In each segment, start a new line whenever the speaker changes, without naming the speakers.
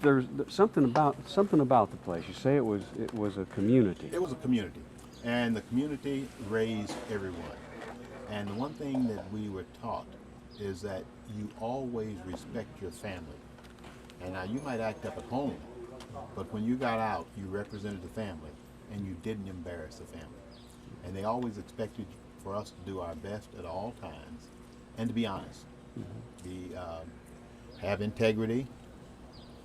there's something about the place. You say it was a community.
It was a community, and the community raised everyone. And the one thing that we were taught is that you always respect your family. And now you might act up at home, but when you got out, you represented the family, and you didn't embarrass the family. And they always expected for us to do our best at all times, and to be honest, be have integrity,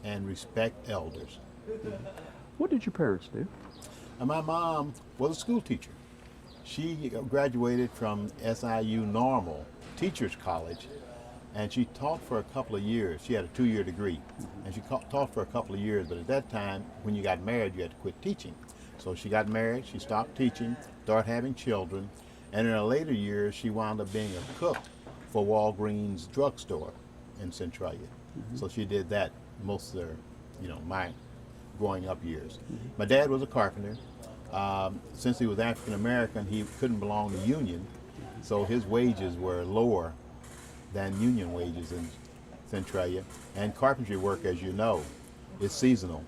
and respect elders.
What did your parents do?
And my mom was a school teacher. She graduated from SIU Normal Teachers College, and she taught for a couple of years. She had a 2-year degree, and she taught for a couple of years, but at that time, when you got married, you had to quit teaching. So she got married, she stopped teaching, started having children, and in her later years, she wound up being a cook for Walgreens drugstore in Centralia. So she did that most of their, my growing up years. My dad was a carpenter. Since he was African American, he couldn't belong to union, so his wages were lower than union wages in Centralia. And carpentry work, as you know, is seasonal.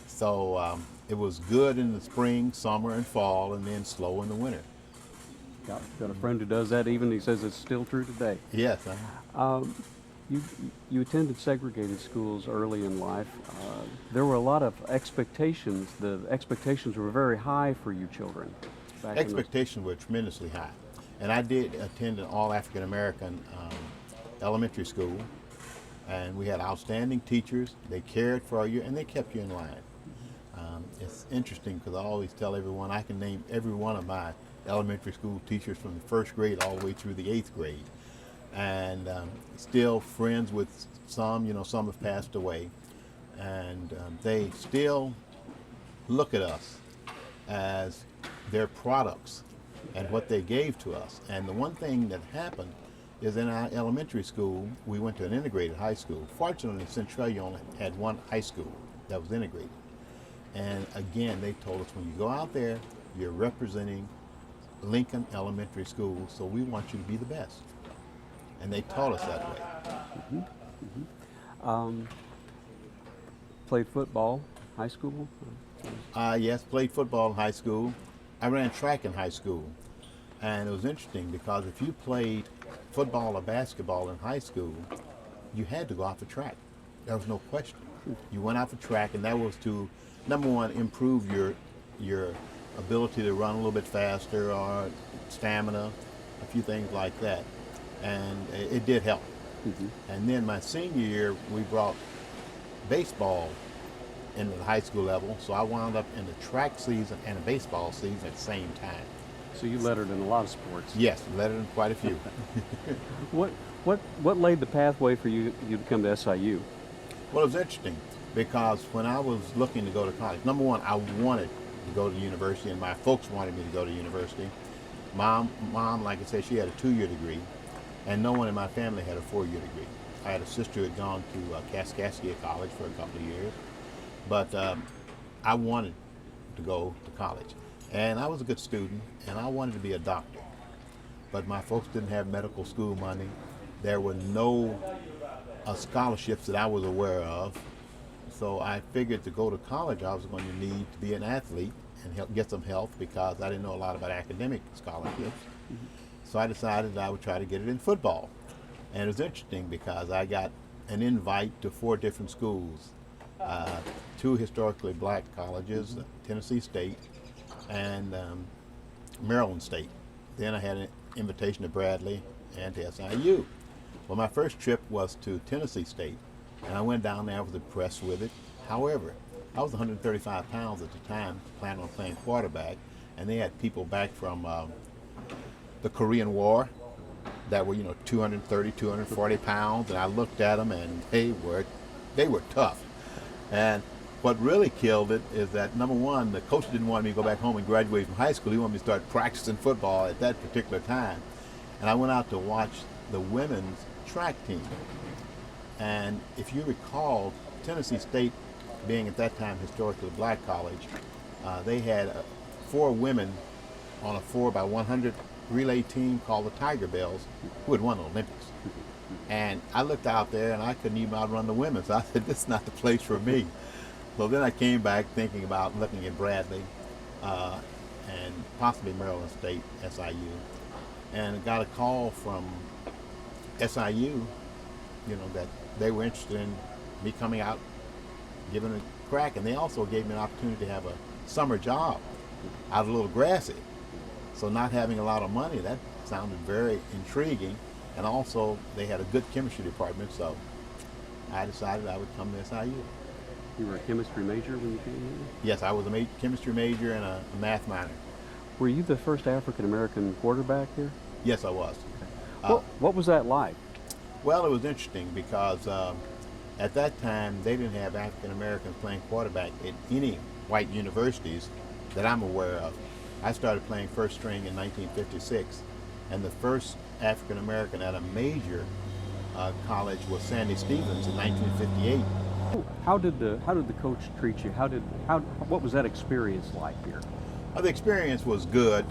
So it was good in the spring, summer, and fall, and then slow in the winter.
Got a friend who does that. Even he says it's still true today.
Yes.
You attended segregated schools early in life. There were a lot of expectations. The expectations were very high for you children.
Expectations were tremendously high. And I did attend an all African American elementary school, and we had outstanding teachers. They cared for you, and they kept you in line. It's interesting because I always tell everyone I can name every one of my elementary school teachers from the first grade all the way through the 8th grade. And still friends with some, some have passed away, and they still look at us as their products and what they gave to us. And the one thing that happened is in our elementary school, we went to an integrated high school. Fortunately, Centralia only had one high school that was integrated. And again, they told us, when you go out there, you're representing Lincoln Elementary School, so we want you to be the best. And they taught us that way.
Played football, high school?
Yes, played football in high school. I ran track in high school. And it was interesting because if you played football or basketball in high school, you had to go out for track. There was no question. You went out for track, and that was to, number one, improve your ability to run a little bit faster, or stamina, a few things like that. And it did help. And then my senior year, we brought baseball into the high school level, so I wound up in the track season and the baseball season at the same time.
So you lettered in a lot of sports.
Yes, lettered in quite a few.
What laid the pathway for you to come to SIU?
Well, it was interesting because when I was looking to go to college, number one, I wanted to go to university, and my folks wanted me to go to university. Mom, like I said, she had a 2-year degree, and no one in my family had a 4-year degree. I had a sister who had gone to Kaskaskia College for a couple of years, but I wanted to go to college. And I was a good student, and I wanted to be a doctor. But my folks didn't have medical school money. There were no scholarships that I was aware of. So I figured to go to college, I was going to need to be an athlete and get some help, because I didn't know a lot about academic scholarships. So I decided I would try to get it in football. And it was interesting because I got an invite to 4 different schools, 2 historically black colleges, Tennessee State and Maryland State. Then I had an invitation to Bradley and to SIU. Well, my first trip was to Tennessee State, and I went down there. I was impressed with it. However, I was 135 pounds at the time, planning on playing quarterback, and they had people back from the Korean War that were, 230, 240 pounds, and I looked at them, and they were tough. And what really killed it is that, number one, the coach didn't want me to go back home and graduate from high school. He wanted me to start practicing football at that particular time. And I went out to watch the women's track team. And if you recall, Tennessee State, being at that time historically black college, they had 4 women on a 4x100 relay team called the Tiger Bells, who had won the Olympics. And I looked out there and I couldn't even outrun the women. So I said, this is not the place for me. So then I came back thinking about looking at Bradley uh, and possibly Maryland State, SIU. And got a call from SIU, that they were interested in me coming out, giving a crack. And they also gave me an opportunity to have a summer job out of Little Grassy. So not having a lot of money, that sounded very intriguing. And also, they had a good chemistry department, so I decided I would come to SIU.
You were a chemistry major when you came here?
Yes, I was a chemistry major and a math minor.
Were you the first African-American quarterback here?
Yes, I was.
What was that like?
Well, it was interesting because at that time, they didn't have African Americans playing quarterback at any white universities that I'm aware of. I started playing first string in 1956, and the first African American at a major college was Sandy Stevens in 1958.
How did the coach treat you? What was that experience like here?
The experience was good,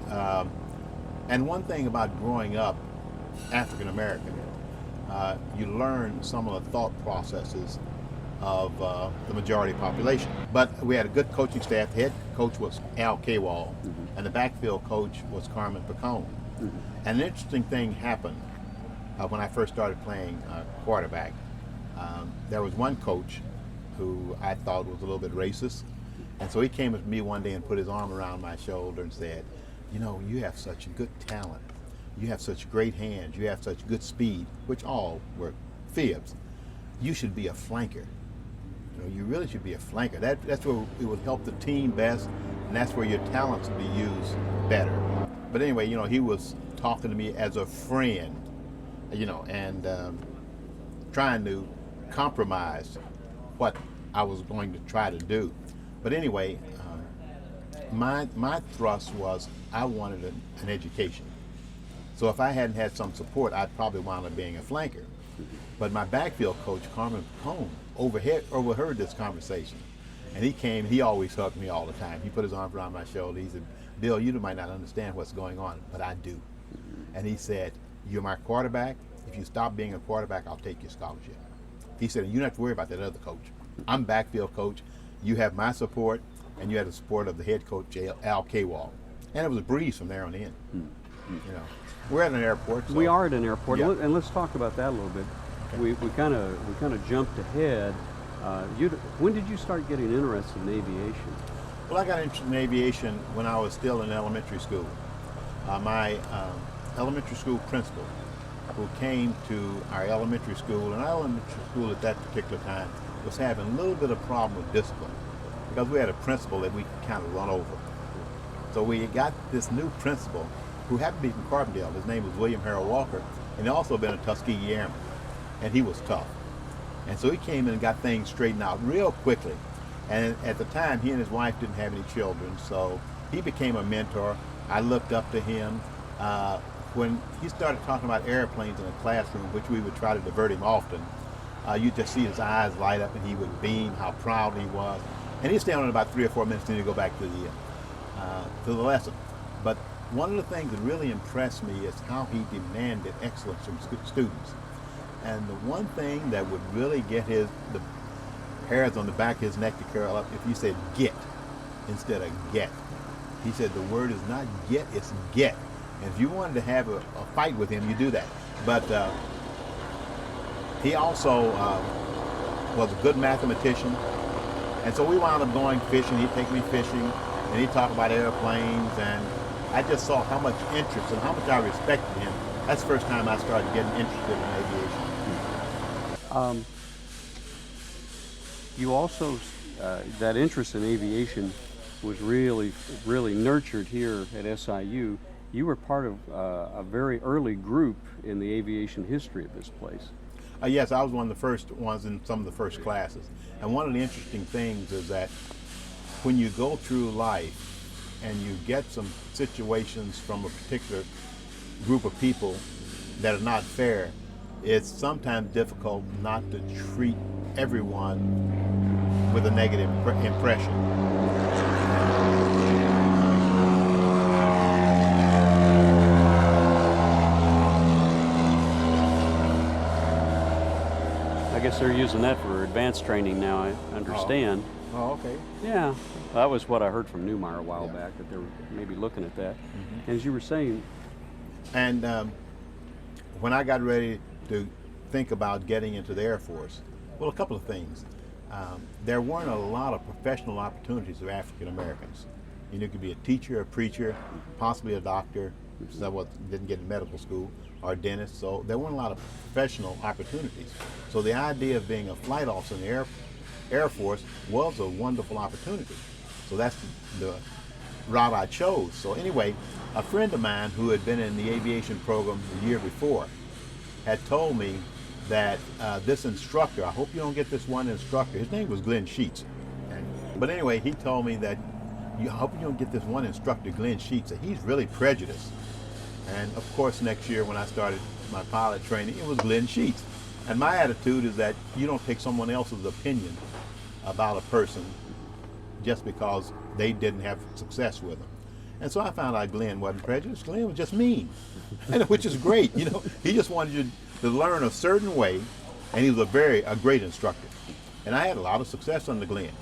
and one thing about growing up African American, you learn some of the thought processes of the majority population. But we had a good coaching staff. The head coach was Al Kwall, and the backfield coach was Carmen Picone. And an interesting thing happened when I first started playing quarterback. There was one coach who I thought was a little bit racist, and so he came to me one day and put his arm around my shoulder and said, you have such good talent, you have such great hands, you have such good speed, which all were fibs. You should be a flanker. You really should be a flanker. That's where it would help the team best, and that's where your talents would be used better. But anyway, he was talking to me as a friend, and trying to compromise what I was going to try to do. But anyway, my thrust was I wanted an education. So if I hadn't had some support, I'd probably wound up being a flanker. But my backfield coach, Carmen Picone, overheard this conversation. And he came, he always hugged me all the time. He put his arm around my shoulder. He said, Bill, you might not understand what's going on, but I do. And he said, you're my quarterback. If you stop being a quarterback, I'll take your scholarship. He said, you don't have to worry about that other coach. I'm backfield coach. You have my support, and you have the support of the head coach, Al Kwall. And it was a breeze from there on in. We're at an airport. So.
We are at an airport,
Yeah.
and let's talk about that a little bit.
Okay.
We kind of jumped ahead. When did you start getting interested in aviation?
Well, I got interested in aviation when I was still in elementary school. My elementary school principal, who came to our elementary school, and our elementary school at that particular time was having a little bit of problem with discipline because we had a principal that we could kind of run over. So we got this new principal who happened to be from Carbondale. His name was William Harold Walker, and he also been a Tuskegee Airman, and he was tough. And so he came in and got things straightened out real quickly. And at the time, he and his wife didn't have any children, so he became a mentor. I looked up to him. When he started talking about airplanes in a classroom, which we would try to divert him often, you just see his eyes light up and he would beam how proud he was. And he'd stay on it about 3 or 4 minutes, then he'd go back to the lesson. But one of the things that really impressed me is how he demanded excellence from students. And the one thing that would really get the hairs on the back of his neck to curl up, if you said get instead of get. He said the word is not get, it's get. And if you wanted to have a fight with him, you do that. But he also was a good mathematician. And so we wound up going fishing. He'd take me fishing, and he'd talk about airplanes. And I just saw how much interest and how much I respected him. That's the first time I started getting interested in aviation.
You also, that interest in aviation was really nurtured here at SIU. You were part of a very early group in the aviation history of this place.
Yes, I was one of the first ones in some of the first classes. And one of the interesting things is that when you go through life and you get some situations from a particular group of people that are not fair, it's sometimes difficult not to treat everyone with a negative impression.
guess they're using that for advanced training now, I understand.
Oh, okay.
Yeah, that was what I heard from Newmeyer a while
Yeah.
back, that they were maybe looking at that. As you were saying,
And when I got ready to think about getting into the Air Force, well, a couple of things. There weren't a lot of professional opportunities for African Americans. You know, you could be a teacher, a preacher, possibly a doctor, someone didn't get in medical school, or a dentist, so there weren't a lot of professional opportunities. So the idea of being a flight officer in the Air Force was a wonderful opportunity. So that's the route I chose. So anyway, a friend of mine who had been in the aviation program the year before had told me that this instructor, I hope you don't get this one instructor, his name was Glenn Sheets. But anyway, he told me that I hope you don't get this one instructor, Glenn Sheets, that he's really prejudiced. And of course, next year when I started my pilot training, it was Glenn Sheets. And my attitude is that you don't take someone else's opinion about a person just because they didn't have success with them. And so I found out Glenn wasn't prejudiced. Glenn was just mean, which is great. You know, he just wanted you to learn a certain way, and he was a great instructor. And I had a lot of success under Glenn,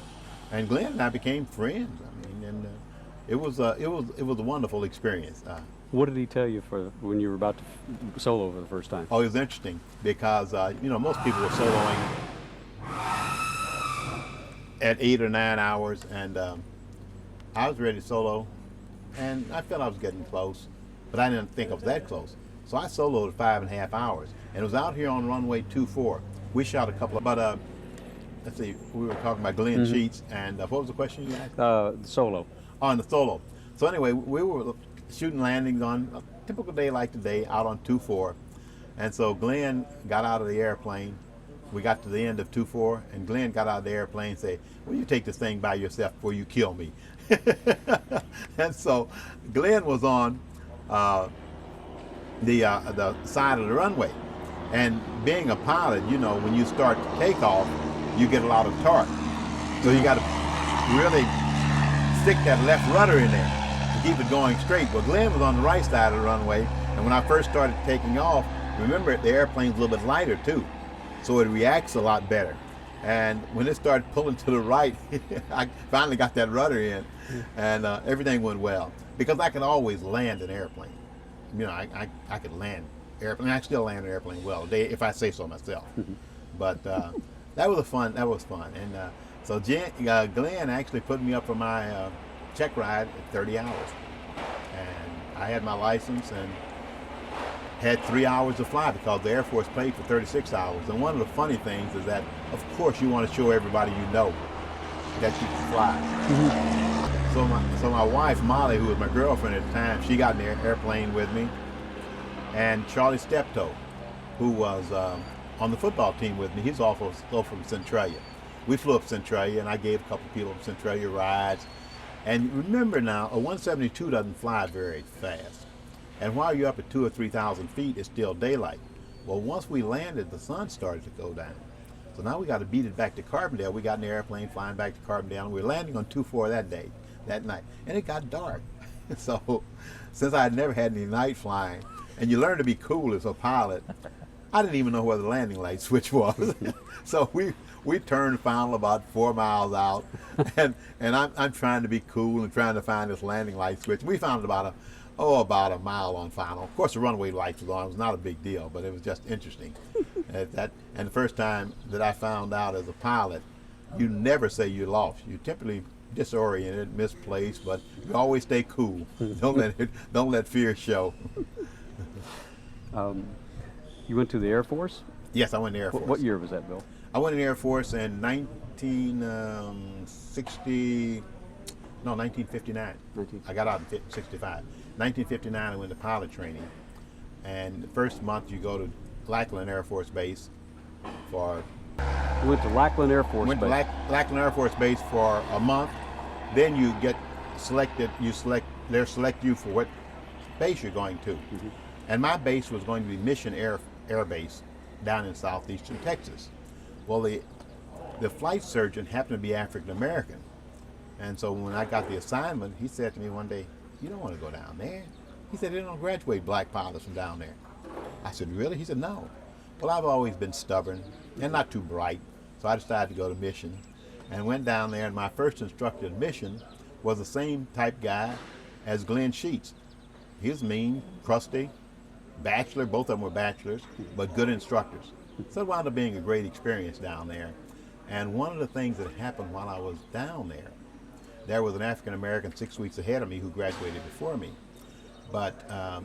and Glenn and I became friends. I mean, and it was a wonderful experience.
what did he tell you for when you were about to solo for the first time?
Oh, it was interesting because you know, most people were soloing at 8 or 9 hours, and I was ready to solo, and I felt I was getting close, but I didn't think I was that close. So I soloed at 5.5 hours, and it was out here on runway 24. We shot a couple of, but let's see, we were talking about Glenn Sheets, and what was the question you asked?
The solo.
On the solo. So anyway, we were shooting landings on a typical day like today out on 24, and so Glenn got out of the airplane. We got to the end of 24, and Glenn got out of the airplane and said, "Will you take this thing by yourself before you kill me?" And so Glenn was on the side of the runway, and being a pilot, you know, when you start to take off, you get a lot of torque, so you got to really stick that left rudder in there to keep it going straight. But Glenn was on the right side of the runway, and when I first started taking off, remember the airplane's a little bit lighter too, so it reacts a lot better. And when it started pulling to the right, I finally got that rudder in, and everything went well, because I could always land an airplane. You know, I could land airplane. I still land an airplane well, if I say so myself. But that was fun. And so Glenn actually put me up for my check ride at 30 hours, and I had my license and had 3 hours to fly because the Air Force paid for 36 hours. And one of the funny things is that, of course, you want to show everybody you know that you can fly. So my wife, Molly, who was my girlfriend at the time, she got in the airplane with me. And Charlie Steptoe, who was on the football team with me, he's also from Centralia. We flew up Centralia, and I gave a couple people from Centralia rides. And remember now, a 172 doesn't fly very fast. And while you're up at 2,000 or 3,000 feet, it's still daylight. Well, once we landed, the sun started to go down. So now we got to beat it back to Carbondale. We got in the airplane flying back to Carbondale, and we were landing on 24 that night, and it got dark. So since I had never had any night flying, and you learn to be cool as a pilot, I didn't even know where the landing light switch was. So we turned final about 4 miles out, and I'm trying to be cool and trying to find this landing light switch. We found it about a mile on final. Of course, the runway lights was on. It was not a big deal, but it was just interesting. And the first time that I found out as a pilot, you never say you lost. You typically disoriented, misplaced, but you always stay cool. Don't let fear show.
You went to the Air Force?
Yes, I went to the Air Force.
What year was that, Bill?
I went in the Air Force in 1959. I got out in 65. 1959, I went to pilot training. And the first month you go to Lackland Air Force Base for...
You went to Lackland Air Force
Base. Went to Lackland Air Force Base for a month. Then you get selected, they select you for what base you're going to. Mm-hmm. And my base was going to be Mission Air Base down in southeastern Texas. Well, the flight surgeon happened to be African American. And so when I got the assignment, he said to me one day, "You don't want to go down there." He said, "They don't graduate black pilots from down there." I said, "Really?" He said, "No." Well, I've always been stubborn and not too bright, so I decided to go to mission and went down there. And my first instructor in mission was the same type guy as Glenn Sheets. He was mean, crusty, bachelor. Both of them were bachelors, but good instructors. So it wound up being a great experience down there. And one of the things that happened while I was down there was an African American 6 weeks ahead of me who graduated before me. But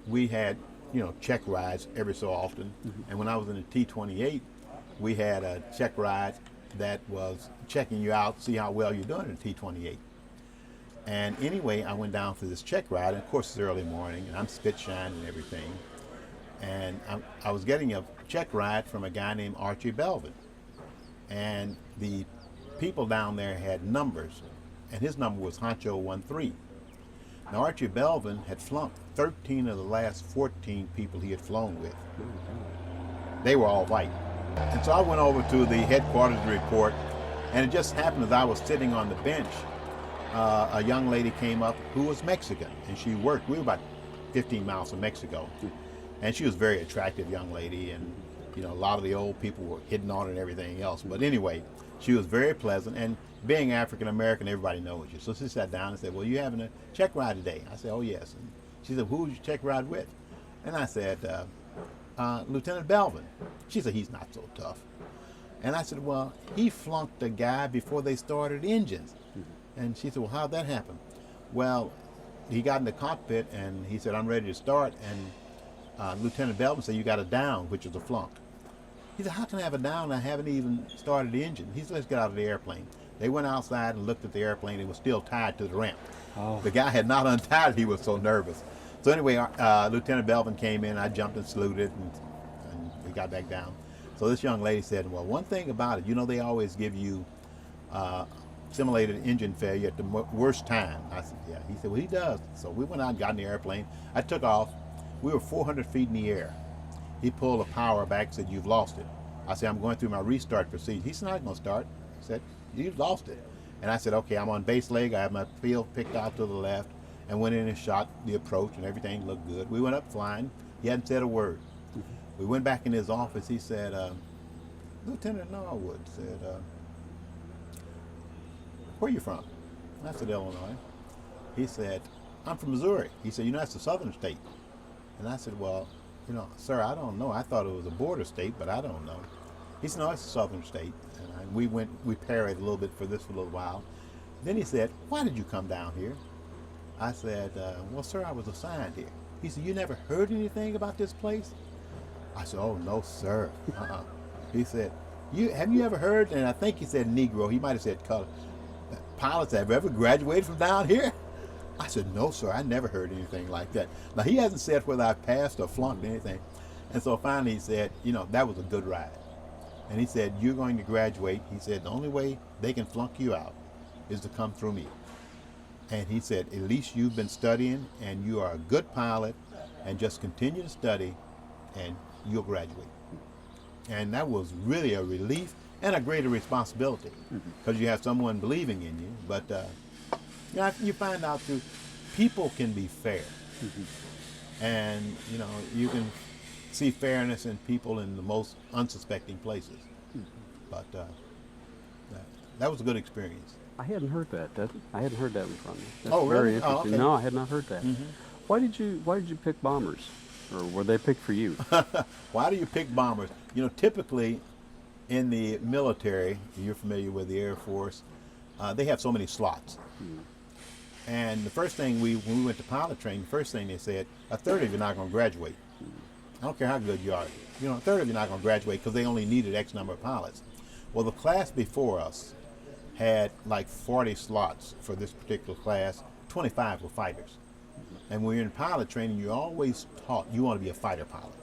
we had, check rides every so often. And when I was in the T-28, we had a check ride that was checking you out, see how well you're doing in the T-28. And anyway, I went down for this check ride, and of course it's early morning, and I'm spit shining and everything. And I was getting a check ride from a guy named Archie Belvin. And the people down there had numbers, and his number was Honcho 13. Now Archie Belvin had flunked 13 of the last 14 people he had flown with. They were all white. And so I went over to the headquarters to report, and it just happened as I was sitting on the bench, a young lady came up who was Mexican, and she worked. We were about 15 miles from Mexico, and she was a very attractive young lady, and a lot of the old people were hitting on her and everything else. But anyway, she was very pleasant, and being African American, everybody knows you. So she sat down and said, "Well, you having a check ride today?" I said, "Oh yes." And she said, "Who was your check ride with?" And I said, "Lieutenant Belvin." She said, "He's not so tough." And I said, "Well, he flunked the guy before they started engines." And she said, "Well, how'd that happen?" Well, he got in the cockpit and he said, "I'm ready to start." And Lieutenant Belvin said, "You got a down," which is a flunk. He said, "How can I have a down? I haven't even started the engine." He said, "Let's get out of the airplane." They went outside and looked at the airplane. It was still tied to the ramp.
Oh.
The guy had not untied it. He was so nervous. So anyway, Lieutenant Belvin came in. I jumped and saluted, and we got back down. So this young lady said, "Well, one thing about it, they always give you simulated engine failure at the worst time." I said, "Yeah." He said, "Well, he does." So we went out and got in the airplane. I took off. We were 400 feet in the air. He pulled the power back, said, "You've lost it." I said, "I'm going through my restart procedure." He said, "I'm not going to start." He said, "You've lost it." And I said, "Okay, I'm on base leg. I have my field picked out to the left," and went in and shot the approach, and everything looked good. We went up flying. He hadn't said a word. We went back in his office. He said, Lieutenant Norwood said, "Where are you from?" I said, "Illinois." He said, "I'm from Missouri." He said, "That's a southern state." And I said, "Well, sir, I don't know. I thought it was a border state, but I don't know." He said, "No, it's a southern state." And we parried a little bit for a little while. Then he said, "Why did you come down here?" I said, "Well, sir, I was assigned here." He said, "You never heard anything about this place?" I said, "Oh, no, sir." He said, have you ever heard," and I think he said Negro, he might have said color, "pilots have ever graduated from down here?" I said, "No, sir, I never heard anything like that." Now, he hasn't said whether I passed or flunked anything. And so finally he said, "That was a good ride." And he said, "You're going to graduate." He said, "The only way they can flunk you out is to come through me." And he said, "At least you've been studying and you are a good pilot, and just continue to study and you'll graduate." And that was really a relief and a greater responsibility, because you have someone believing in you. But you find out too, people can be fair. And you can see fairness in people in the most unsuspecting places. But that was a good experience.
I hadn't heard that. I hadn't heard that one from you. That's
Oh,
very
really? Oh,
interesting.
okay.
No, I had not heard that. Why did you pick bombers, or were they picked for you?
Why do you pick bombers? Typically in the military, you're familiar with the Air Force, they have so many slots. And the first thing when we went to pilot training, the first thing they said, a third of you are not going to graduate. I don't care how good you are. A third of you are not going to graduate because they only needed X number of pilots. Well, the class before us had like 40 slots for this particular class. 25 were fighters. And when you're in pilot training, you're always taught you want to be a fighter pilot.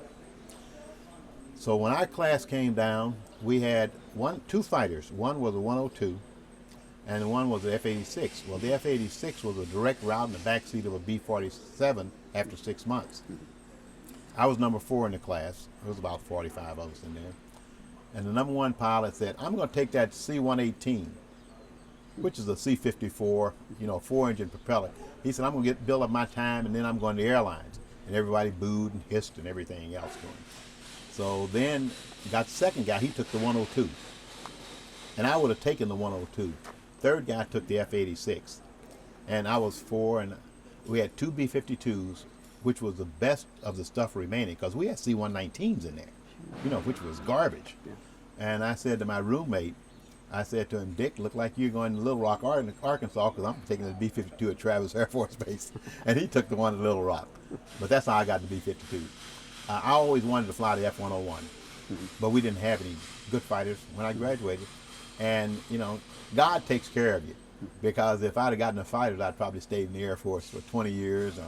So when our class came down, we had two fighters. One was a 102, and one was the F-86. Well, the F-86 was a direct route in the backseat of a B-47 after 6 months. I was number 4 in the class. There was about 45 of us in there. And the number 1 pilot said, "I'm going to take that C-118, which is a C-54, 4-engine propeller." He said, "I'm going to build up my time, and then I'm going to airlines." And everybody booed and hissed and everything else going. So then got the second guy, he took the 102. And I would have taken the 102. Third guy took the F-86. And I was four, and we had two B-52s, which was the best of the stuff remaining, because we had C-119s in there, which was garbage.
Yeah.
And I said to my roommate, I said to him, Dick, look like you're going to Little Rock, Arkansas, because I'm taking the B-52 at Travis Air Force Base. And he took the one at Little Rock. But that's how I got the B-52. I always wanted to fly the F-101, but we didn't have any good fighters when I graduated. And, God takes care of you, because if I'd have gotten a fighter, I'd probably stayed in the Air Force for 20 years or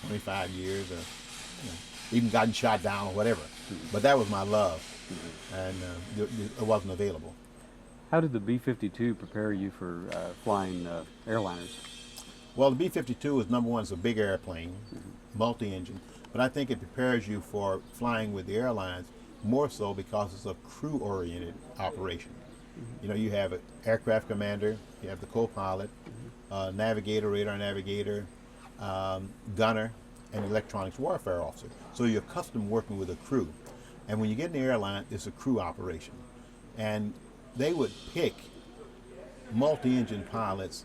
25 years, or even gotten shot down or whatever. But that was my love, and it wasn't available.
How did the B-52 prepare you for flying airliners?
Well, the B-52 is, number one, it's a big airplane, multi-engine, but I think it prepares you for flying with the airlines more so because it's a crew-oriented operation. You have an aircraft commander, you have the co-pilot, navigator, radar navigator, gunner, and electronics warfare officer. So you're accustomed working with a crew. And when you get in the airline, it's a crew operation. And they would pick multi-engine pilots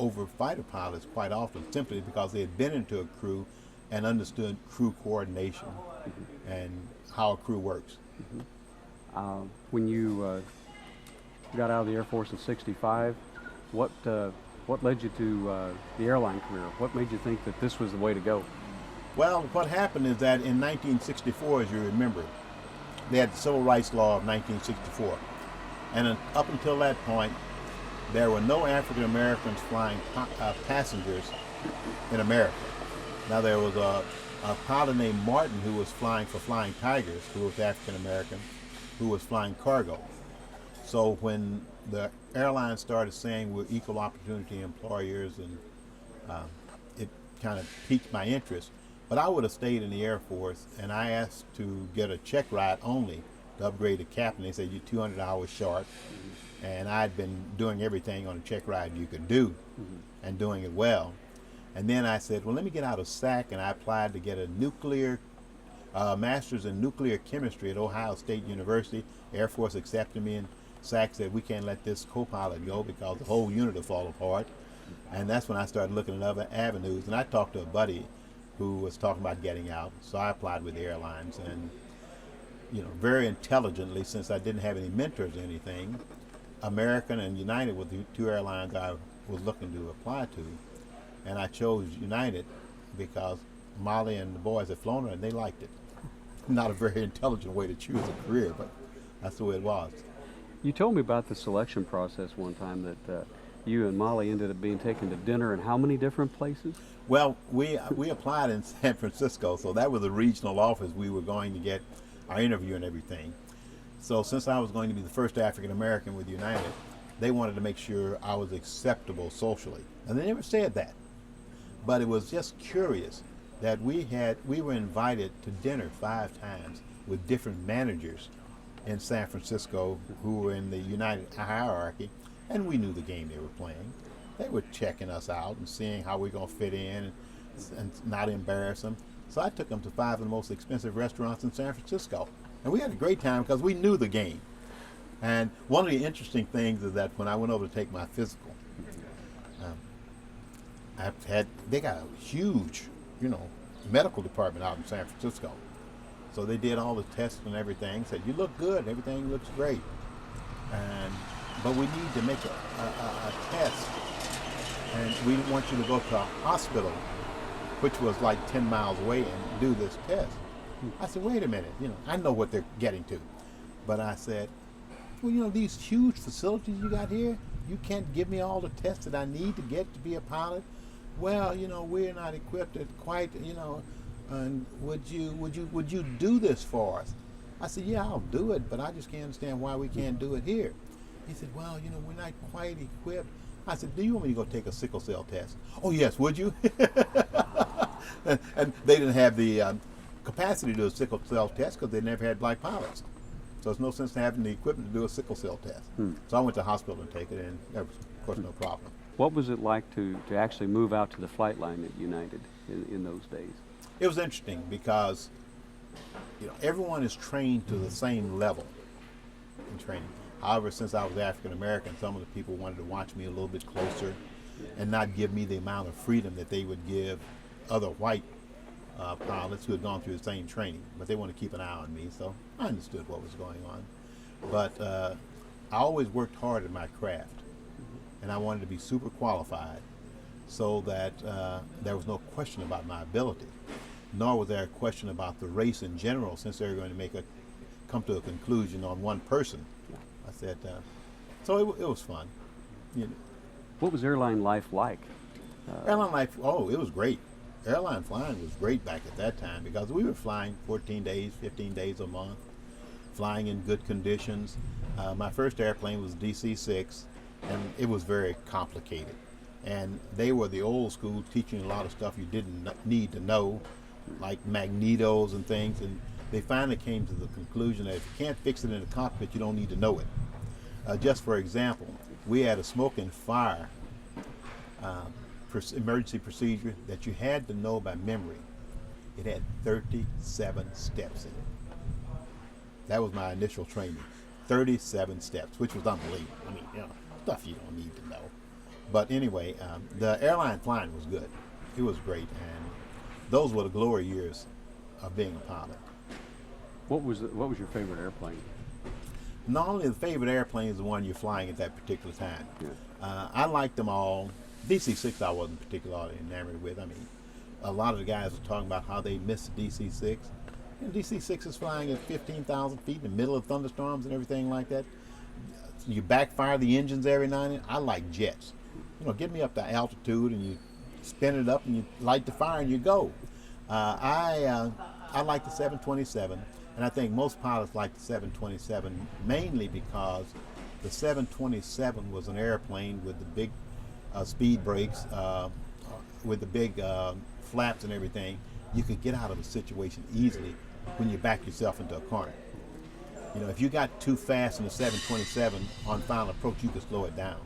over fighter pilots quite often, simply because they had been into a crew and understood crew coordination and how a crew works.
When you got out of the Air Force in '65, what led you to the airline career? What made you think that this was the way to go?
Well, what happened is that in 1964, as you remember, they had the Civil Rights Law of 1964. And up until that point, there were no African Americans flying passengers in America. Now, there was a pilot named Martin who was flying for Flying Tigers, who was African American, who was flying cargo. So when the airlines started saying we're equal opportunity employers, and it kind of piqued my interest. But I would have stayed in the Air Force, and I asked to get a check ride only to upgrade to captain. They said you're 200 hours short, and I'd been doing everything on a check ride you could do, and doing it well. And then I said, well, let me get out of SAC, and I applied to get a nuclear master's in nuclear chemistry at Ohio State University. Air Force accepted me, and SAC said, we can't let this co-pilot go because the whole unit will fall apart. And that's when I started looking at other avenues, and I talked to a buddy who was talking about getting out, so I applied with the airlines. And very intelligently, since I didn't have any mentors or anything, American and United were the two airlines I was looking to apply to, and I chose United because Molly and the boys had flown it and they liked it. Not a very intelligent way to choose a career, but that's the way it was.
You told me about the selection process one time, that you and Molly ended up being taken to dinner in how many different places?
Well, we applied in San Francisco, so that was the regional office we were going to get our interview and everything. So since I was going to be the first African American with United, they wanted to make sure I was acceptable socially. And they never said that. But it was just curious that we were invited to dinner 5 times with different managers in San Francisco who were in the United hierarchy, and we knew the game they were playing. They were checking us out and seeing how we're going to fit in and not embarrass them. So I took them to 5 of the most expensive restaurants in San Francisco. And we had a great time because we knew the game. And one of the interesting things is that when I went over to take my physical, they got a huge, medical department out in San Francisco. So they did all the tests and everything, said, you look good, everything looks great. But we need to make a test. And we want you to go to a hospital, which was like 10 miles away, and do this test. I said, wait a minute, I know what they're getting to. But I said, well, these huge facilities you got here, you can't give me all the tests that I need to get to be a pilot? Well, we're not equipped at quite, and would you do this for us? I said, yeah, I'll do it, but I just can't understand why we can't do it here. He said, well, we're not quite equipped. I said, do you want me to go take a sickle cell test? Oh, yes, would you? and they didn't have the capacity to do a sickle cell test because they never had black pilots. So there's no sense in having the equipment to do a sickle cell test. So I went to the hospital and take it, and that was, of course, no problem.
What was it like to actually move out to the flight line at United in those days?
It was interesting because everyone is trained to the same level in training. However, since I was African American, some of the people wanted to watch me a little bit closer and not give me the amount of freedom that they would give other white pilots who had gone through the same training. But they wanted to keep an eye on me, so I understood what was going on. But I always worked hard at my craft, and I wanted to be super qualified so that there was no question about my ability, nor was there a question about the race in general, since they were going to come to a conclusion on one person. I said, so it was fun. You know.
What was airline life like?
Airline life, it was great. Airline flying was great back at that time because we were flying 14 days, 15 days a month, flying in good conditions. My first airplane was DC-6, and it was very complicated. And they were the old school, teaching a lot of stuff you didn't need to know, like magnetos and things. And they finally came to the conclusion that if you can't fix it in the cockpit, you don't need to know it. Just for example, we had a smoke and fire emergency procedure that you had to know by memory. It had 37 steps in it. That was my initial training. 37 steps, which was unbelievable. I mean, stuff you don't need to know. But anyway, the airline flying was good. It was great, and those were the glory years of being a pilot.
What was your favorite airplane?
Not only the favorite airplane is the one you're flying at that particular time.
Yeah.
I liked them all. DC-6 I wasn't particularly enamored with. I mean, a lot of the guys were talking about how they missed DC-6. And DC-6 is flying at 15,000 feet in the middle of thunderstorms and everything like that. You backfire the engines every now and then. I like jets. Get me up to altitude and you spin it up and you light the fire and you go. I like the 727, and I think most pilots like the 727 mainly because the 727 was an airplane with the big speed brakes, with the big flaps and everything. You could get out of a situation easily when you back yourself into a corner. If you got too fast in the 727 on final approach, you could slow it down.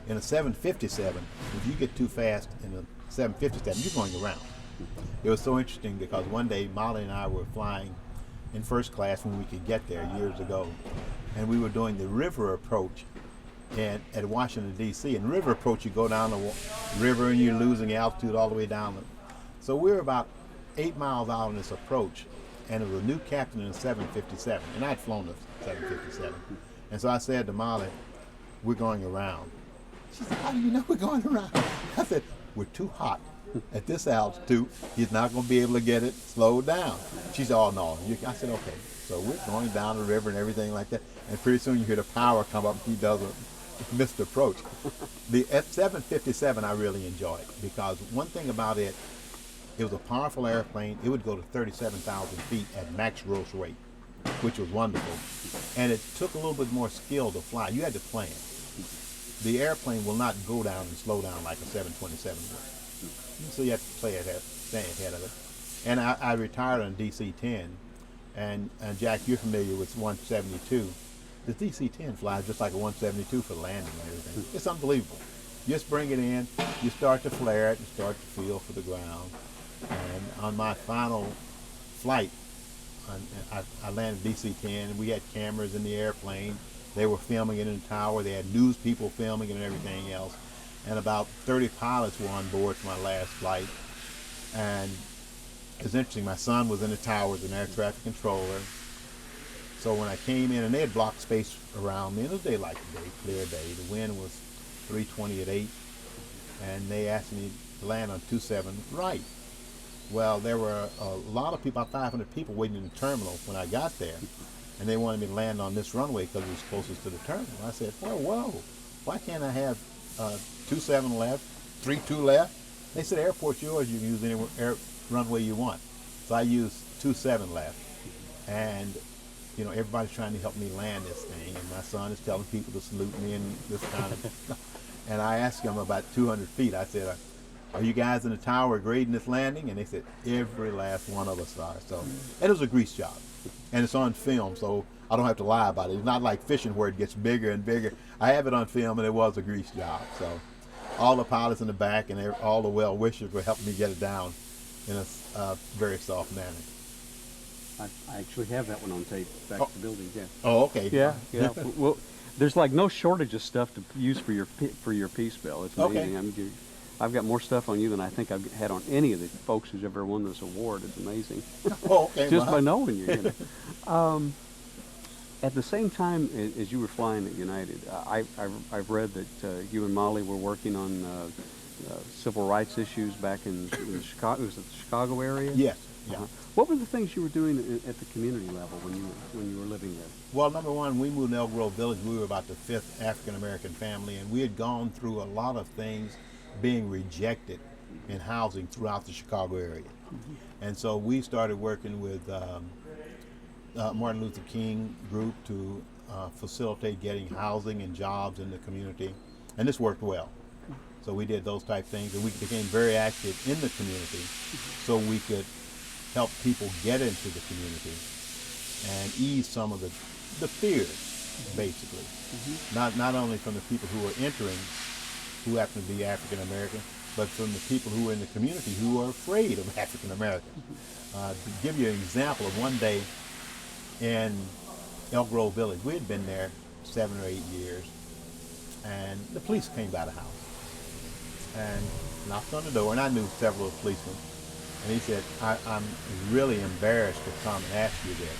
In a 757, if you get too fast in a 757, you're going around. It was so interesting because one day Molly and I were flying in first class when we could get there years ago, and we were doing the river approach at Washington, D.C. And river approach, you go down the river and you're losing altitude all the way down. So we were about 8 miles out on this approach, and there was a new captain in a 757, and I'd flown the 757. And so I said to Molly, we're going around. She said, how do you know we're going around? I said, we're too hot at this altitude. He's not going to be able to get it slowed down. She said, oh, no. I said, okay. So we're going down the river and everything like that, and pretty soon you hear the power come up, and he does a missed approach. The F-757 I really enjoyed because one thing about it, it was a powerful airplane. It would go to 37,000 feet at max gross rate, which was wonderful. And it took a little bit more skill to fly. You had to plan. The airplane will not go down and slow down like a 727 would. So you have to stay ahead of it. And I retired on DC-10, and Jack, you're familiar with 172. The DC-10 flies just like a 172 for landing and everything. It's unbelievable. Just bring it in, you start to flare it, you start to feel for the ground. And on my final flight, I landed DC-10, and we had cameras in the airplane. They were filming it in the tower. They had news people filming it and everything else. And about 30 pilots were on board for my last flight. And it's interesting, my son was in the tower as an air traffic controller. So when I came in, and they had blocked space around me, and it was daylight today, clear day. The wind was 320 at 8, and they asked me to land on 27 right. Well, there were a lot of people, about 500 people waiting in the terminal when I got there, and they wanted me to land on this runway because it was closest to the terminal. I said, whoa, why can't I have 27 left, 32 left? They said, airport's yours, you can use any runway you want. So I used 27 left, and everybody's trying to help me land this thing, and my son is telling people to salute me and this kind of stuff. And I asked him about 200 feet. I said, are you guys in the tower grading this landing? And they said, every last one of us are. So, and it was a grease job. And it's on film, so I don't have to lie about it. It's not like fishing where it gets bigger and bigger. I have it on film, and it was a grease job. So all the pilots in the back and all the well-wishers were helping me get it down in a very soft manner.
I actually have that one on tape. Back
Oh.
to the building. Yeah.
Oh, okay.
Yeah. Yeah. Well, there's like no shortage of stuff to use for your peace bell. It's
Okay.
amazing. I've got more stuff on you than I think I've had on any of the folks who's ever won this award. It's amazing.
Oh, okay.
Just
well,
by knowing you. At the same time as you were flying at United, I've read that you and Molly were working on civil rights issues back in Chicago. Was it the Chicago area?
yes. Yeah.
What were the things you were doing at the community level when you were living there?
Well, number one, we moved to Elk Grove Village. We were about the fifth African American family, and we had gone through a lot of things being rejected in housing throughout the Chicago area. And so we started working with Martin Luther King group to facilitate getting housing and jobs in the community, and this worked well. So we did those type things, and we became very active in the community, so we could help people get into the community and ease some of the fears, basically. Not only from the people who are entering, who happen to be African American, but from the people who are in the community who are afraid of African Americans. To give you an example of one day in Elk Grove Village, we had been there 7 or 8 years, and the police came by the house and knocked on the door, and I knew several policemen. And he said, I'm really embarrassed to come and ask you this.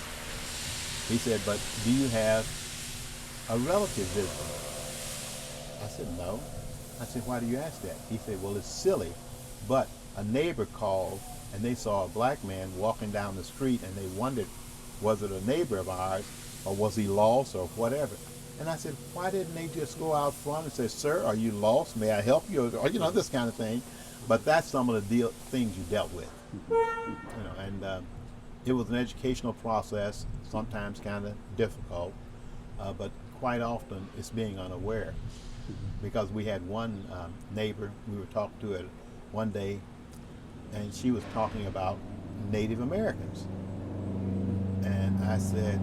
He said, but do you have a relative visiting? I said, no. I said, why do you ask that? He said, well, it's silly, but a neighbor called and they saw a black man walking down the street and they wondered, was it a neighbor of ours or was he lost or whatever? And I said, why didn't they just go out front and say, sir, are you lost? May I help you? Or, this kind of thing. But that's some of the things you dealt with. And it was an educational process, sometimes kind of difficult, but quite often it's being unaware. Because we had one neighbor we were talking to it one day, and she was talking about Native Americans. And I said,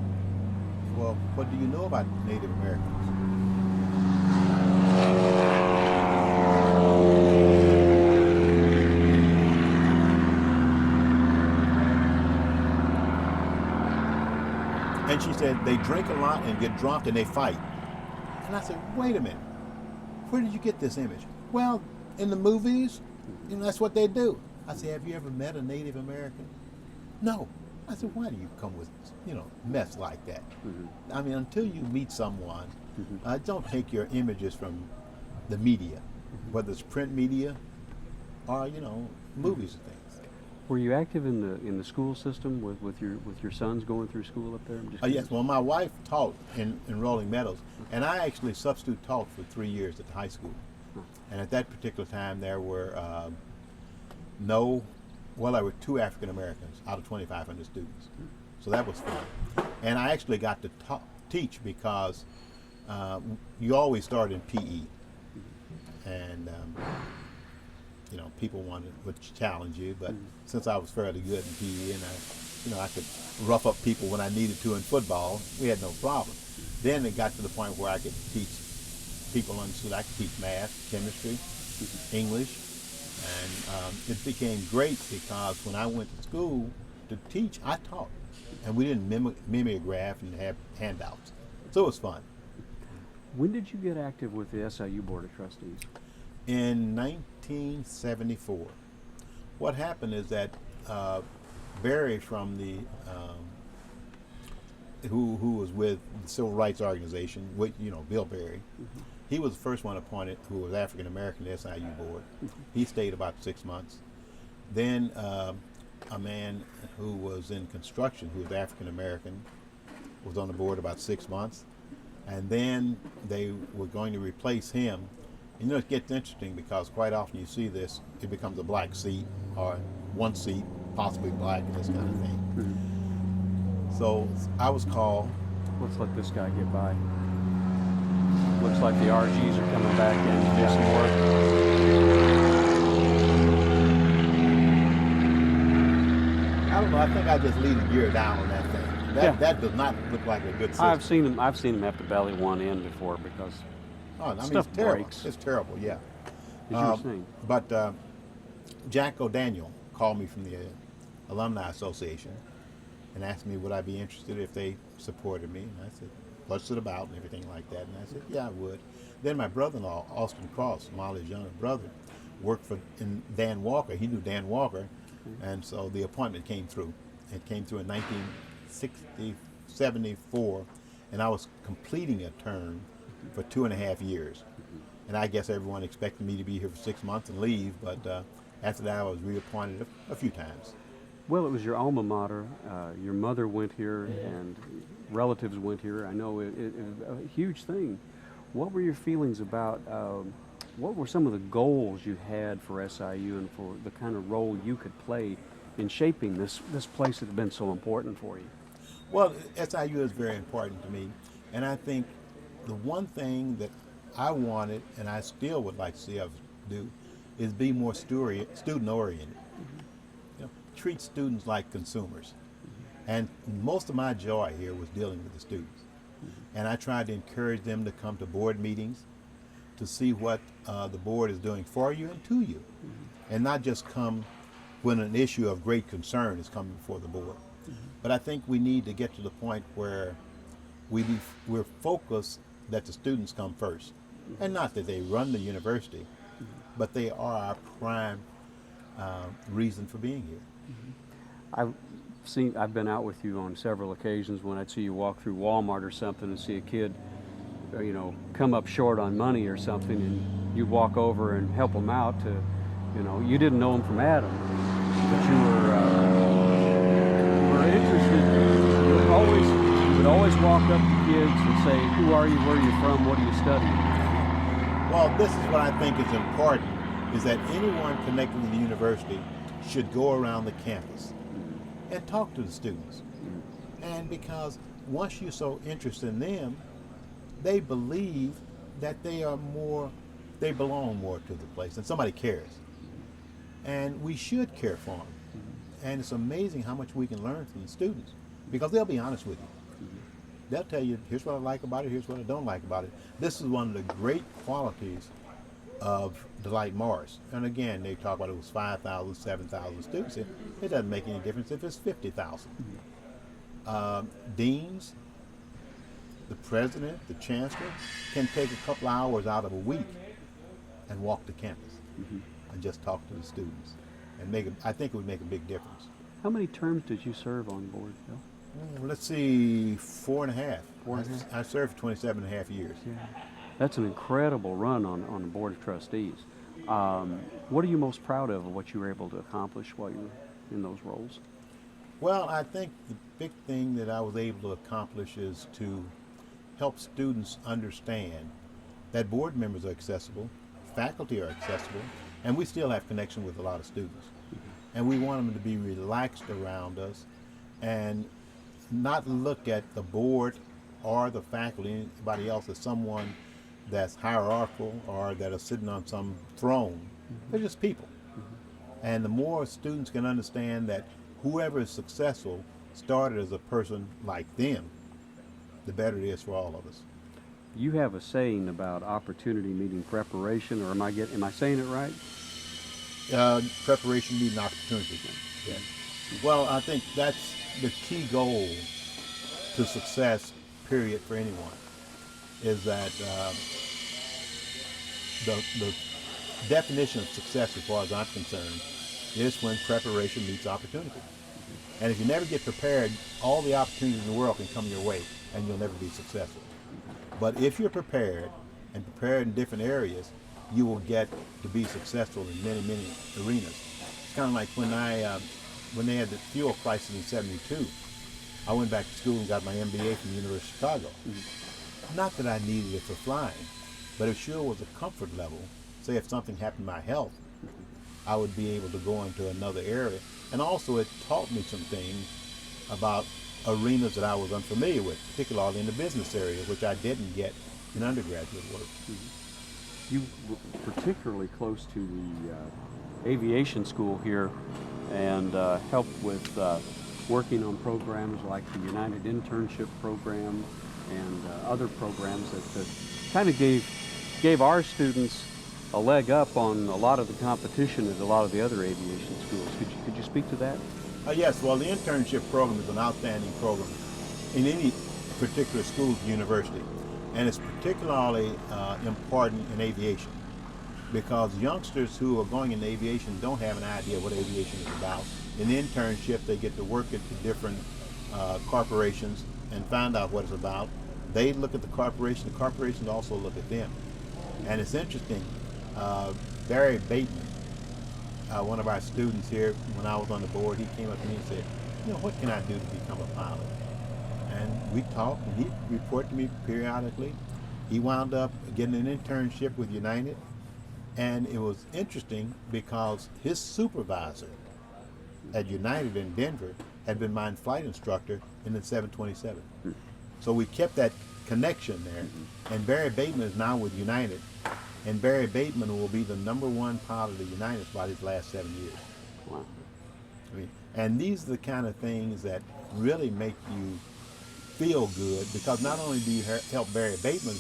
well, what do you know about Native Americans? And she said, they drink a lot and get drunk and they fight. And I said, wait a minute. Where did you get this image? Well, in the movies, that's what they do. I said, have you ever met a Native American? No. I said, why do you come with, mess like that? I mean, until you meet someone, don't take your images from the media, whether it's print media or, movies and things.
Were you active in the school system with your sons going through school up there?
Yes. Well, my wife taught in Rolling Meadows, and I actually substitute taught for 3 years at the high school. And at that particular time, there were there were 2 African Americans out of 2,500 students. So that was fun. And I actually got to teach because you always start in PE, and people would challenge you, but since I was fairly good in PE and I could rough up people when I needed to in football, we had no problem. Then it got to the point where I could teach people understood. I could teach math, chemistry, English, and it became great because when I went to school to teach, I taught, and we didn't mimeograph and have handouts, so it was fun.
When did you get active with the SIU Board of Trustees?
In 1974. What happened is that Barry from the who was with the Civil Rights Organization, with Bill Barry, he was the first one appointed who was African American to the SIU board. He stayed about 6 months. Then a man who was in construction, who was African American, was on the board about 6 months, and then they were going to replace him. And it gets interesting because quite often you see this, it becomes a black seat or one seat, possibly black, and this kind of thing. So I was called.
Let's let this guy get by. Looks like the RGs are coming back in to do some work.
I don't know, I think I just leave the gear down on that thing. That does not look like a good system.
I've seen him have to belly one in before because stuff
it's terrible.
breaks.
It's terrible, yeah.
As you were saying.
But Jack O'Daniel called me from the Alumni Association, and asked me would I be interested if they supported me. And I said, what's it about and everything like that. And I said, yeah, I would. Then my brother-in-law, Austin Cross, Molly's younger brother, worked for Dan Walker. He knew Dan Walker, and so the appointment came through. It came through in 1974, and I was completing a term for 2.5 years. And I guess everyone expected me to be here for 6 months and leave, but after that I was reappointed a few times.
Well, it was your alma mater. Your mother went here, and relatives went here. I know it was a huge thing. What were your feelings about? What were some of the goals you had for SIU and for the kind of role you could play in shaping this place that had been so important for you?
Well, SIU is very important to me, and I think the one thing that I wanted, and I still would like to see us do, is be more student-oriented. You know, treat students like consumers. And most of my joy here was dealing with the students. And I tried to encourage them to come to board meetings to see what the board is doing for you and to you, and not just come when an issue of great concern is coming before the board. But I think we need to get to the point where we're focused that the students come first, and not that they run the university, but they are our prime reason for being here.
I've been out with you on several occasions when I'd see you walk through Walmart or something and see a kid, come up short on money or something, and you'd walk over and help them out to, you didn't know him from Adam, but you were interested. You would always walk up to kids and say, who are you, where are you from, what are you studying?
Well, this is what I think is important, is that anyone connected with the university should go around the campus and talk to the students. And because once you're so interested in them, they believe that they belong more to the place, and somebody cares. And we should care for them. And it's amazing how much we can learn from the students, because they'll be honest with you. They'll tell you, here's what I like about it, here's what I don't like about it. This is one of the great qualities of Delight Morris. And again, they talk about it was 5,000, 7,000 students. It doesn't make any difference if it's 50,000. Deans, the president, the chancellor can take a couple hours out of a week and walk the campus and just talk to the students. And I think it would make a big difference.
How many terms did you serve on board, Bill?
Let's see, 4.5. I served for 27.5 years.
Yeah. That's an incredible run on the Board of Trustees. What are you most proud of what you were able to accomplish while you were in those roles?
Well, I think the big thing that I was able to accomplish is to help students understand that board members are accessible, faculty are accessible, and we still have connection with a lot of students. And we want them to be relaxed around us and not look at the board or the faculty, anybody else, as someone that's hierarchical or that are sitting on some throne. They're just people. And the more students can understand that whoever is successful started as a person like them, the better it is for all of us.
You have a saying about opportunity meeting preparation, or am I saying it right?
Preparation meeting opportunity. Yeah. Well, I think that's the key goal to success, period, for anyone, is that the definition of success, as far as I'm concerned, is when preparation meets opportunity. And if you never get prepared, all the opportunities in the world can come your way, and you'll never be successful. But if you're prepared, and prepared in different areas, you will get to be successful in many, many arenas. It's kind of like when they had the fuel crisis in '72, I went back to school and got my MBA from the University of Chicago. Not that I needed it for flying, but it sure was a comfort level. Say if something happened to my health, I would be able to go into another area. And also it taught me some things about arenas that I was unfamiliar with, particularly in the business area, which I didn't get in undergraduate work.
You were particularly close to the aviation school here and helped with working on programs like the United Internship Program and other programs that kind of gave our students a leg up on a lot of the competition at a lot of the other aviation schools. Could you speak to that?
Yes, well, the internship program is an outstanding program in any particular school or university, and it's particularly important in aviation because youngsters who are going into aviation don't have an idea what aviation is about. In the internship, they get to work at the different corporations and find out what it's about. They look at the corporations also look at them. And it's interesting, Barry Bateman, one of our students here, when I was on the board, he came up to me and said, you know, what can I do to become a pilot? And we talked, and he'd report to me periodically. He wound up getting an internship with United, and it was interesting because his supervisor at United in Denver had been my flight instructor in the 727. So we kept that connection there, and Barry Bateman is now with United, and Barry Bateman will be the #1 pilot of United for his last 7 years.
Wow.
I mean, and these are the kind of things that really make you feel good because not only do you help Barry Bateman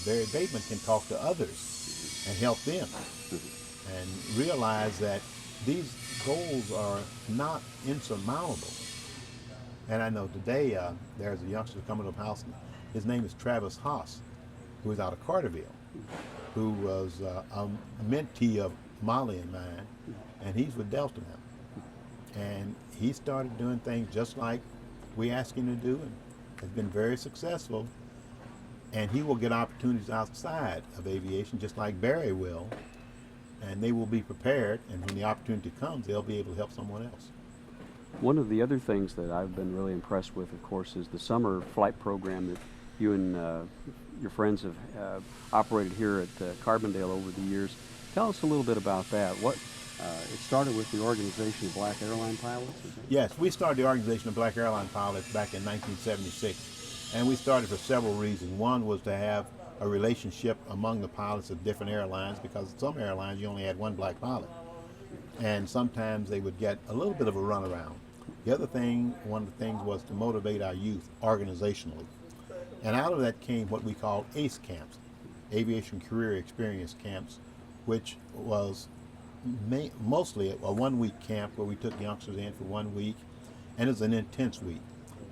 can talk to others and help them and realize that these goals are not insurmountable. And I know today there's a youngster coming to the house. His name is Travis Haas, who is out of Carterville, who was a mentee of Molly and mine, and he's with Delta now. And he started doing things just like we asked him to do, and has been very successful. And he will get opportunities outside of aviation, just like Barry will, and they will be prepared, and when the opportunity comes, they'll be able to help someone else.
One of the other things that I've been really impressed with, of course, is the summer flight program that you and your friends have operated here at Carbondale over the years. Tell us a little bit about that. It started with the Organization of Black Airline Pilots?
Yes, we started the Organization of Black Airline Pilots back in 1976, and we started for several reasons. One was to have a relationship among the pilots of different airlines, because at some airlines you only had one black pilot, and sometimes they would get a little bit of a runaround. The other thing, one of the things, was to motivate our youth organizationally, and out of that came what we call ACE camps, Aviation Career Experience Camps, which was mostly a 1 week camp where we took youngsters in for 1 week, and it was an intense week.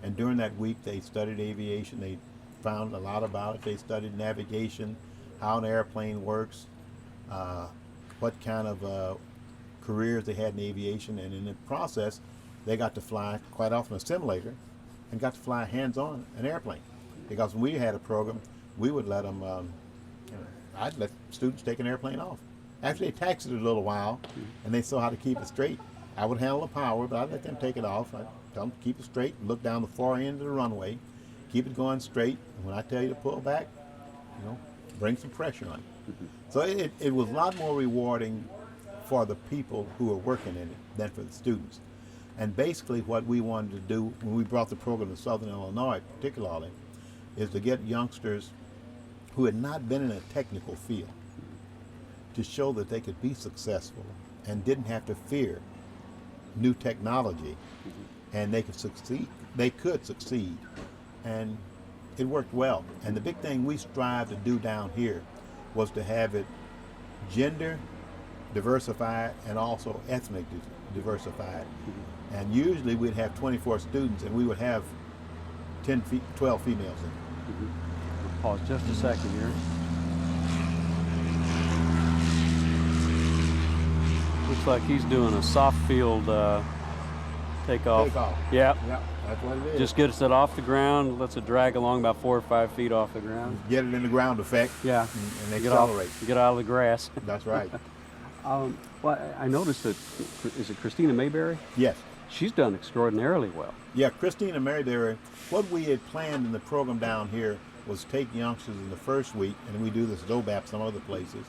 And during that week they studied aviation, they found a lot about it. They studied navigation, how an airplane works, what kind of careers they had in aviation, and in the process they got to fly quite often a simulator and got to fly hands-on an airplane. Because when we had a program, we would let them, I'd let students take an airplane off. After they taxied it a little while and they saw how to keep it straight, I would handle the power, but I'd let them take it off. I'd tell them to keep it straight, look down the far end of the runway, keep it going straight. And when I tell you to pull back, bring some pressure on it. So it was a lot more rewarding for the people who were working in it than for the students. And basically what we wanted to do when we brought the program to Southern Illinois particularly is to get youngsters who had not been in a technical field to show that they could be successful and didn't have to fear new technology, and they could succeed. They could succeed, and it worked well. And the big thing we strive to do down here was to have it gender diversified and also ethnic diversified. And usually we'd have 24 students, and we would have 12 females in it.
Pause just a second here. Looks like he's doing a soft field takeoff. Yeah.
Yeah, that's what it is.
Just gets it off the ground, lets it drag along about 4 or 5 feet off the ground.
Get it in the ground effect.
Yeah.
And accelerate.
Get out of the grass.
That's right.
Well, I noticed that, is it Christina Mayberry?
Yes.
She's done extraordinarily well.
Yeah, Christina Mayberry, what we had planned in the program down here was take youngsters in the first week, and we do this at OBAP, some other places,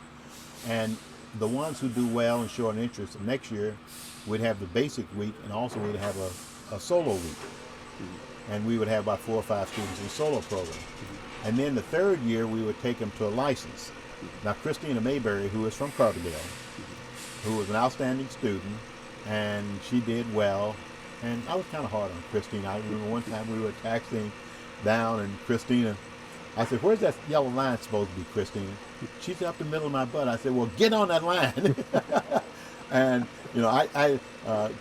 and the ones who do well and show an interest, next year we'd have the basic week, and also we'd have a solo week. And we would have about 4 or 5 students in the solo program. And then the third year we would take them to a license. Now Christina Mayberry, who is from Carbondale, who was an outstanding student, and she did well, and I was kind of hard on Christina. I remember one time we were taxiing down, and Christina, I said, "Where's that yellow line supposed to be, Christina?" She's up the middle of my butt. I said, "Well, get on that line." And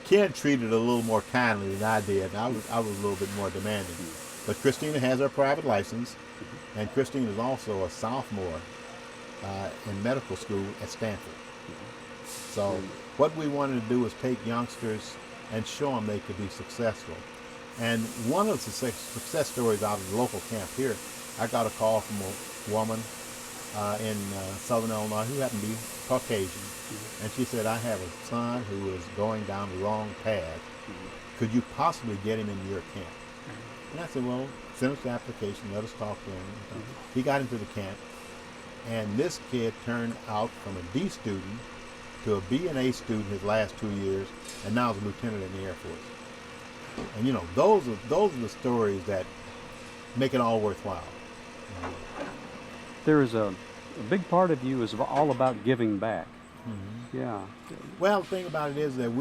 Ken treated it a little more kindly than I did. I was a little bit more demanding. But Christina has her private license, and Christine is also a sophomore in medical school at Stanford. So what we wanted to do was take youngsters and show them they could be successful. And one of the success stories out of the local camp here, I got a call from a woman in southern Illinois who happened to be Caucasian. And she said, I have a son who is going down the wrong path. Could you possibly get him into your camp? And I said, well, send us the application, let us talk to him. He got into the camp, and this kid turned out from a D student to a B and A student his last 2 years, and now is a lieutenant in the Air Force. And those are the stories that make it all worthwhile.
There is a big part of you is all about giving back. Yeah.
Well, the thing about it is that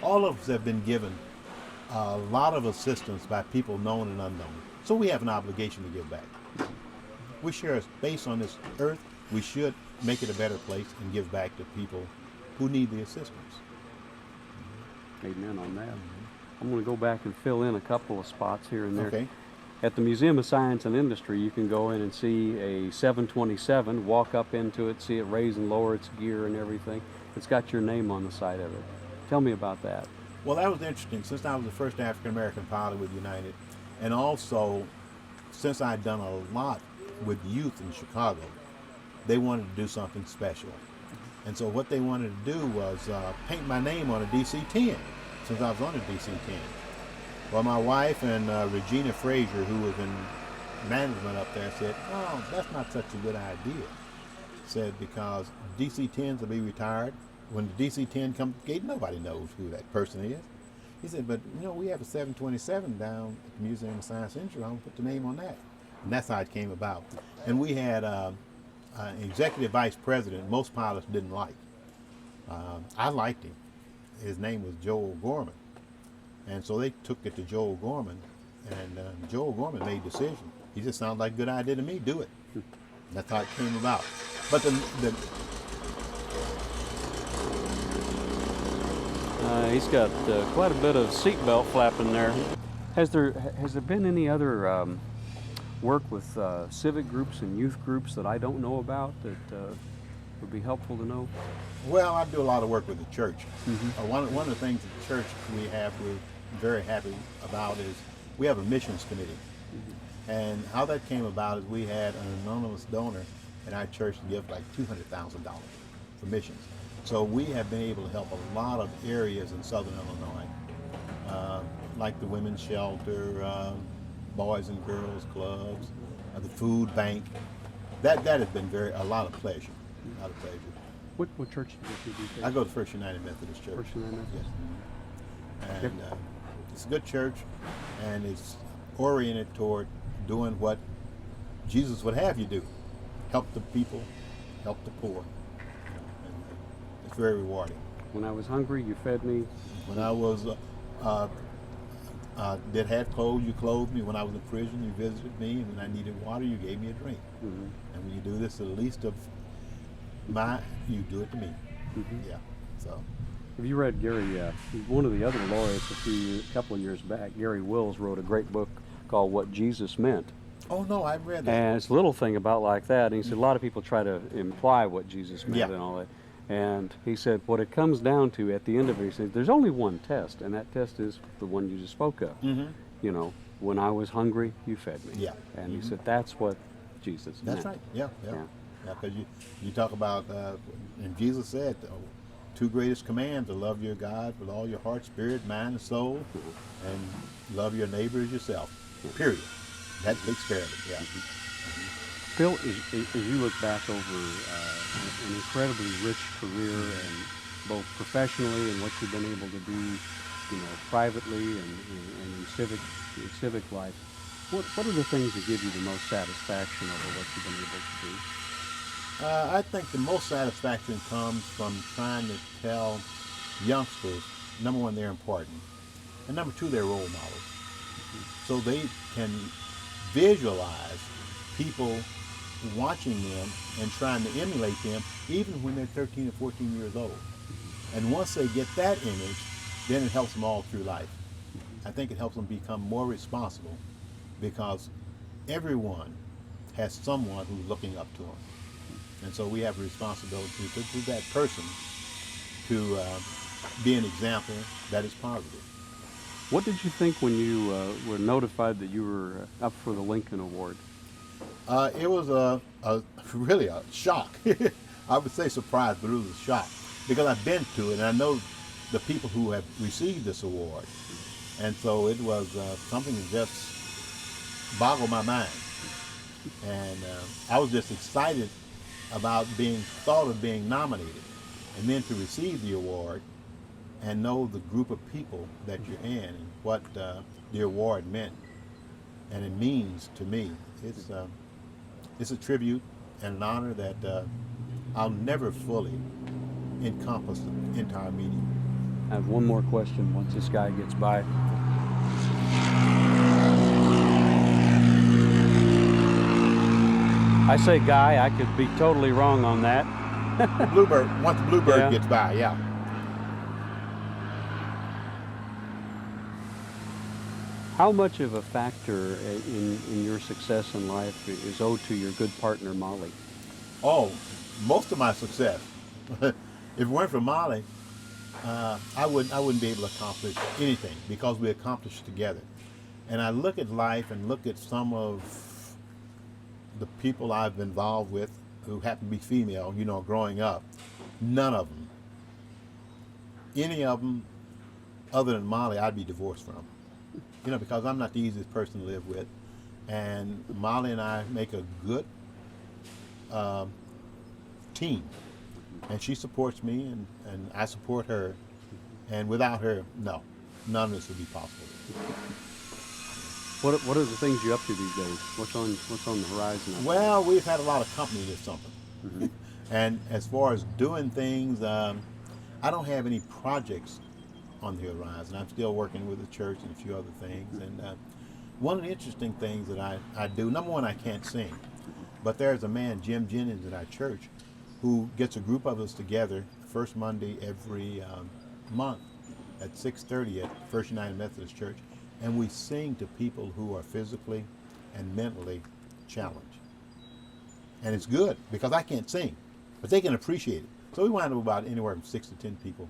all of us have been given a lot of assistance by people known and unknown. So we have an obligation to give back. We share a space on this earth. We should make it a better place and give back to people who need the assistance.
Amen on that. I'm going to go back and fill in a couple of spots here and there.
Okay.
At the Museum of Science and Industry, you can go in and see a 727, walk up into it, see it raise and lower its gear and everything. It's got your name on the side of it. Tell me about that.
Well, that was interesting. Since I was the first African-American pilot with United, and also since I'd done a lot with youth in Chicago, they wanted to do something special. And so what they wanted to do was paint my name on a DC-10, since I was on a DC-10. Well, my wife and Regina Frazier, who was in management up there, said, oh, that's not such a good idea. Said, because DC-10s will be retired. When the DC-10 comes to the gate, nobody knows who that person is. He said, but we have a 727 down at the Museum of Science and Industry. I'm going to put the name on that. And that's how it came about. And we had an executive vice president most pilots didn't like. I liked him. His name was Joel Gorman. And so they took it to Joel Gorman, and Joel Gorman made a decision. He just sounded like a good idea to me, do it. And that's how it came about. But
He's got quite a bit of seatbelt flapping there. Has there been any other work with civic groups and youth groups that I don't know about that would be helpful to know?
Well, I do a lot of work with the church. One of the things at the church we're very happy about is we have a missions committee. And how that came about is we had an anonymous donor in our church to give like $200,000 for missions. So we have been able to help a lot of areas in southern Illinois, like the women's shelter, boys and girls clubs, the food bank. That has been a lot of pleasure. A lot of pleasure.
What church do you do?
I go to First United Methodist Church.
First United Methodist.
Yes. And it's a good church, and it's oriented toward doing what Jesus would have you do: help the people, help the poor. And it's very rewarding.
When I was hungry, you fed me.
When I was did have clothes, you clothed me. When I was in prison, you visited me, and when I needed water, you gave me a drink. And when you do this to the least of you do it to me. Yeah. So.
Have you read Gary? One of the other laureates a couple of years back, Gary Wills, wrote a great book called "What Jesus Meant."
Oh no, I've read that.
And it's a little thing about like that. And he said a lot of people try to imply what Jesus meant and all that. And he said what it comes down to at the end of it, he said there's only one test, and that test is the one you just spoke of. When I was hungry, you fed me.
Yeah.
And he said that's what Jesus meant.
That's right. Yeah. Because you talk about, and Jesus said, the two greatest commands are love your God with all your heart, spirit, mind, and soul, and love your neighbor as yourself. Period. That takes care of it. Yeah.
Phil, as you look back over an incredibly rich career, and both professionally and what you've been able to do, privately and in civic life, what are the things that give you the most satisfaction over what you've been able to do?
I think the most satisfaction comes from trying to tell youngsters, number one, they're important, and number two, they're role models. So they can visualize people watching them and trying to emulate them, even when they're 13 or 14 years old. And once they get that image, then it helps them all through life. I think it helps them become more responsible because everyone has someone who's looking up to them. And so we have a responsibility to that person to be an example that is positive.
What did you think when you were notified that you were up for the Lincoln Award?
It was really a shock. I would say surprise, but it was a shock because I've been to it and I know the people who have received this award. And so it was something that just boggled my mind. And I was just excited about being thought of being nominated and then to receive the award and know the group of people that you're in and what the award meant and it means to me. It's a tribute and an honor that I'll never fully encompass the entire meeting.
I have one more question once this guy gets by. I say guy, I could be totally wrong on that.
The bluebird, once the bluebird
Yeah.
gets by, yeah.
How much of a factor in your success in life is owed to your good partner, Molly?
Oh, most of my success. If it weren't for Molly, I wouldn't be able to accomplish anything because we accomplished together. And I look at life and look at some of the people I've been involved with who happen to be female, you know, growing up. None of them, any of them, other than Molly, I'd be divorced from. You know, because I'm not the easiest person to live with. And Molly and I make a good team. And she supports me and I support her. And without her, no, none of this would be possible.
What are the things you're up to these days? What's on the horizon?
Well, we've had a lot of company this summer.
Mm-hmm.
And as far as doing things, I don't have any projects on the horizon. I'm still working with the church and a few other things. And one of the interesting things that I do, number one, I can't sing. But there's a man, Jim Jennings, at our church who gets a group of us together first Monday every month at 6:30 at First United Methodist Church. And we sing to people who are physically and mentally challenged. And it's good because I can't sing, but they can appreciate it. So we wind up about anywhere from 6 to 10 people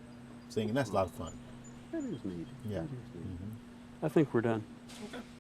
singing. That's a lot of fun.
That is neat.
Yeah.
That is neat. I think we're done.